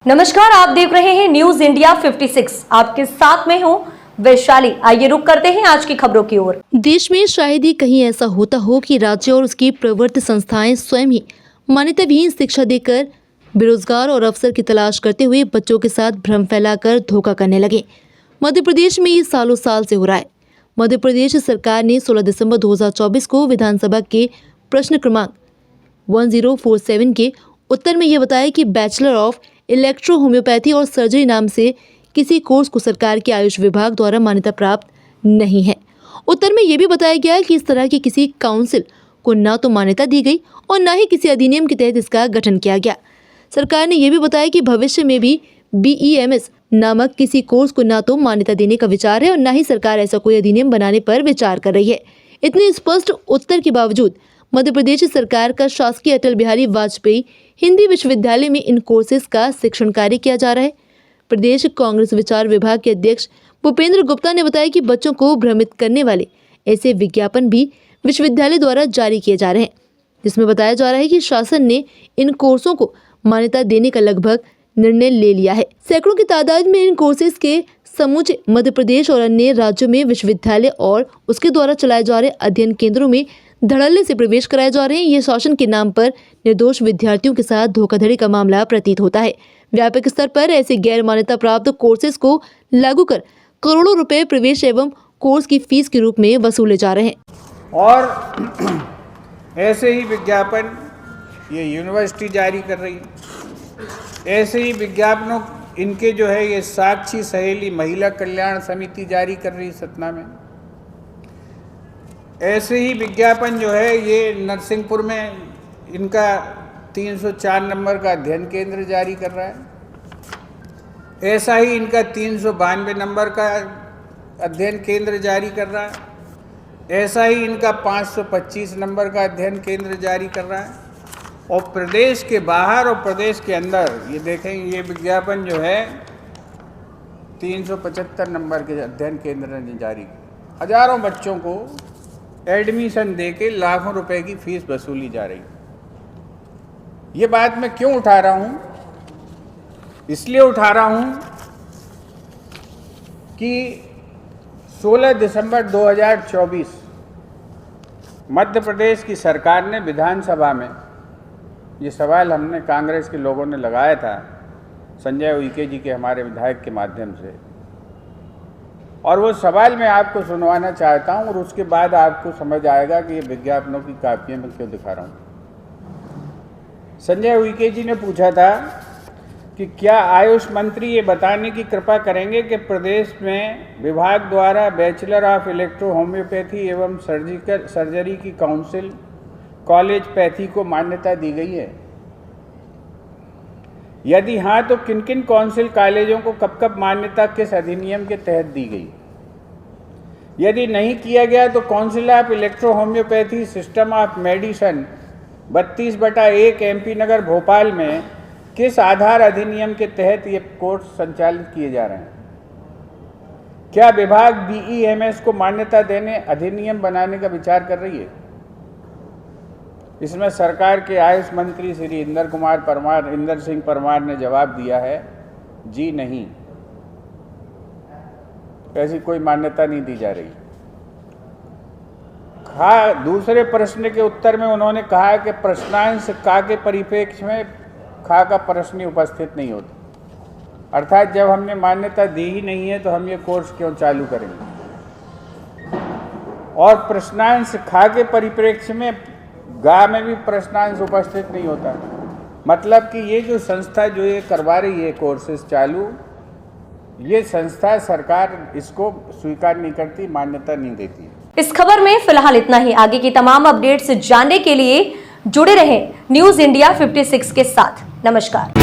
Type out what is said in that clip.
नमस्कार, आप देख रहे हैं न्यूज इंडिया 56। आपके साथ में हूं वैशाली। आइए रुक करते हैं आज की खबरों की ओर। देश में शायद ही कहीं ऐसा होता हो कि राज्य और उसकी प्रवर्त संस्थाएं स्वयं ही मान्यता विहीन शिक्षा देकर बेरोजगार और अवसर की तलाश करते हुए बच्चों के साथ भ्रम फैलाकर धोखा करने लगे। मध्य प्रदेश में ये सालों साल से हो रहा है। मध्य प्रदेश सरकार ने 16 दिसंबर 2024 को विधानसभा के प्रश्न क्रमांक 1047 के उत्तर में यह बताया कि बैचलर ऑफ इलेक्ट्रो होम्योपैथी और सर्जरी नाम से किसी कोर्स को सरकार के आयुष विभाग द्वारा मान्यता प्राप्त नहीं है। उत्तर में यह भी बताया गया कि इस तरह की किसी काउंसिल को न तो मान्यता दी गई और न ही किसी अधिनियम के तहत इसका गठन किया गया। सरकार ने यह भी बताया कि भविष्य में भी BEMS नामक किसी कोर्स को न तो मान्यता देने का विचार है और न ही सरकार ऐसा कोई अधिनियम बनाने पर विचार कर रही है। इतने स्पष्ट उत्तर के बावजूद मध्य प्रदेश सरकार का शासकीय अटल बिहारी वाजपेयी हिंदी विश्वविद्यालय में इन कोर्सेज का शिक्षण कार्य किया जा रहा है। प्रदेश कांग्रेस विचार विभाग के अध्यक्ष भूपेंद्र गुप्ता ने बताया कि बच्चों को भ्रमित करने वाले ऐसे विज्ञापन भी विश्वविद्यालय द्वारा जारी किए जा रहे हैं, जिसमें बताया जा रहा है कि शासन ने इन कोर्सों को मान्यता देने का लगभग निर्णय ले लिया है। सैकड़ों की तादाद में इन कोर्सेज के समूचे मध्य प्रदेश और अन्य राज्यों में विश्वविद्यालय और उसके द्वारा चलाए जा रहे अध्ययन केंद्रों में धड़ल्ले से प्रवेश कराए जा रहे हैं। ये शासन के नाम पर निर्दोष विद्यार्थियों के साथ धोखाधड़ी का मामला प्रतीत होता है। व्यापक स्तर पर ऐसे गैर मान्यता प्राप्त कोर्सेज को लागू कर करोड़ों रुपए प्रवेश एवं कोर्स की फीस के रूप में वसूले जा रहे हैं। और ऐसे ही विज्ञापन ये यूनिवर्सिटी जारी कर रही है। ऐसे ही विज्ञापनों इनके जो है ये साक्षी सहेली महिला कल्याण समिति जारी कर रही सतना में। ऐसे ही विज्ञापन जो है ये नरसिंहपुर में इनका 304 नंबर का अध्ययन केंद्र जारी कर रहा है। ऐसा ही इनका 392 नंबर का अध्ययन केंद्र जारी कर रहा है। ऐसा ही इनका 525 नंबर का अध्ययन केंद्र जारी कर रहा है। और प्रदेश के बाहर और प्रदेश के अंदर ये देखें, ये विज्ञापन जो है 375 नंबर के अध्ययन केंद्र ने जारी किया। हजारों बच्चों को एडमिशन देके लाखों रुपए की फीस वसूली जा रही। ये बात मैं क्यों उठा रहा हूं? इसलिए उठा रहा हूं कि 16 दिसंबर 2024 मध्य प्रदेश की सरकार ने विधानसभा में ये सवाल हमने कांग्रेस के लोगों ने लगाया था संजय उइके जी के हमारे विधायक के माध्यम से, और वो सवाल मैं आपको सुनवाना चाहता हूं और उसके बाद आपको समझ आएगा कि ये विज्ञापनों की कापियां मैं क्यों दिखा रहा हूं। संजय उइके जी ने पूछा था कि क्या आयुष मंत्री ये बताने की कृपा करेंगे कि प्रदेश में विभाग द्वारा बैचलर ऑफ इलेक्ट्रो होम्योपैथी एवं सर्जरी की काउंसिल कॉलेज पैथी को मान्यता दी गई है? यदि हाँ तो किन किन काउंसिल कॉलेजों को कब कब मान्यता किस अधिनियम के तहत दी गई? यदि नहीं किया गया तो council of electro homeopathy system of medicine 32/1 MP Nagar Bhopal में किस आधार अधिनियम के तहत ये कोर्स संचालित किए जा रहे हैं? क्या विभाग BEMS को मान्यता देने अधिनियम बनाने का विचार कर रही है? इसमें सरकार के आयुष मंत्री श्री इंदर सिंह परमार ने जवाब दिया है, जी नहीं, ऐसी कोई मान्यता नहीं दी जा रही। दूसरे प्रश्न के उत्तर में उन्होंने कहा कि प्रश्नांश का के परिप्रेक्ष्य में खा का प्रश्न उपस्थित नहीं होता, अर्थात जब हमने मान्यता दी ही नहीं है तो हम ये कोर्स क्यों चालू करेंगे। और प्रश्नांश खा के परिप्रेक्ष्य में गा में भी प्रश्नांश उपस्थित नहीं होता। मतलब कि ये जो संस्था जो ये करवा रही है कोर्सेज चालू, ये संस्था सरकार इसको स्वीकार नहीं करती, मान्यता नहीं देती। इस खबर में फिलहाल इतना ही। आगे की तमाम अपडेट्स जानने के लिए जुड़े रहें न्यूज इंडिया 56 के साथ। नमस्कार।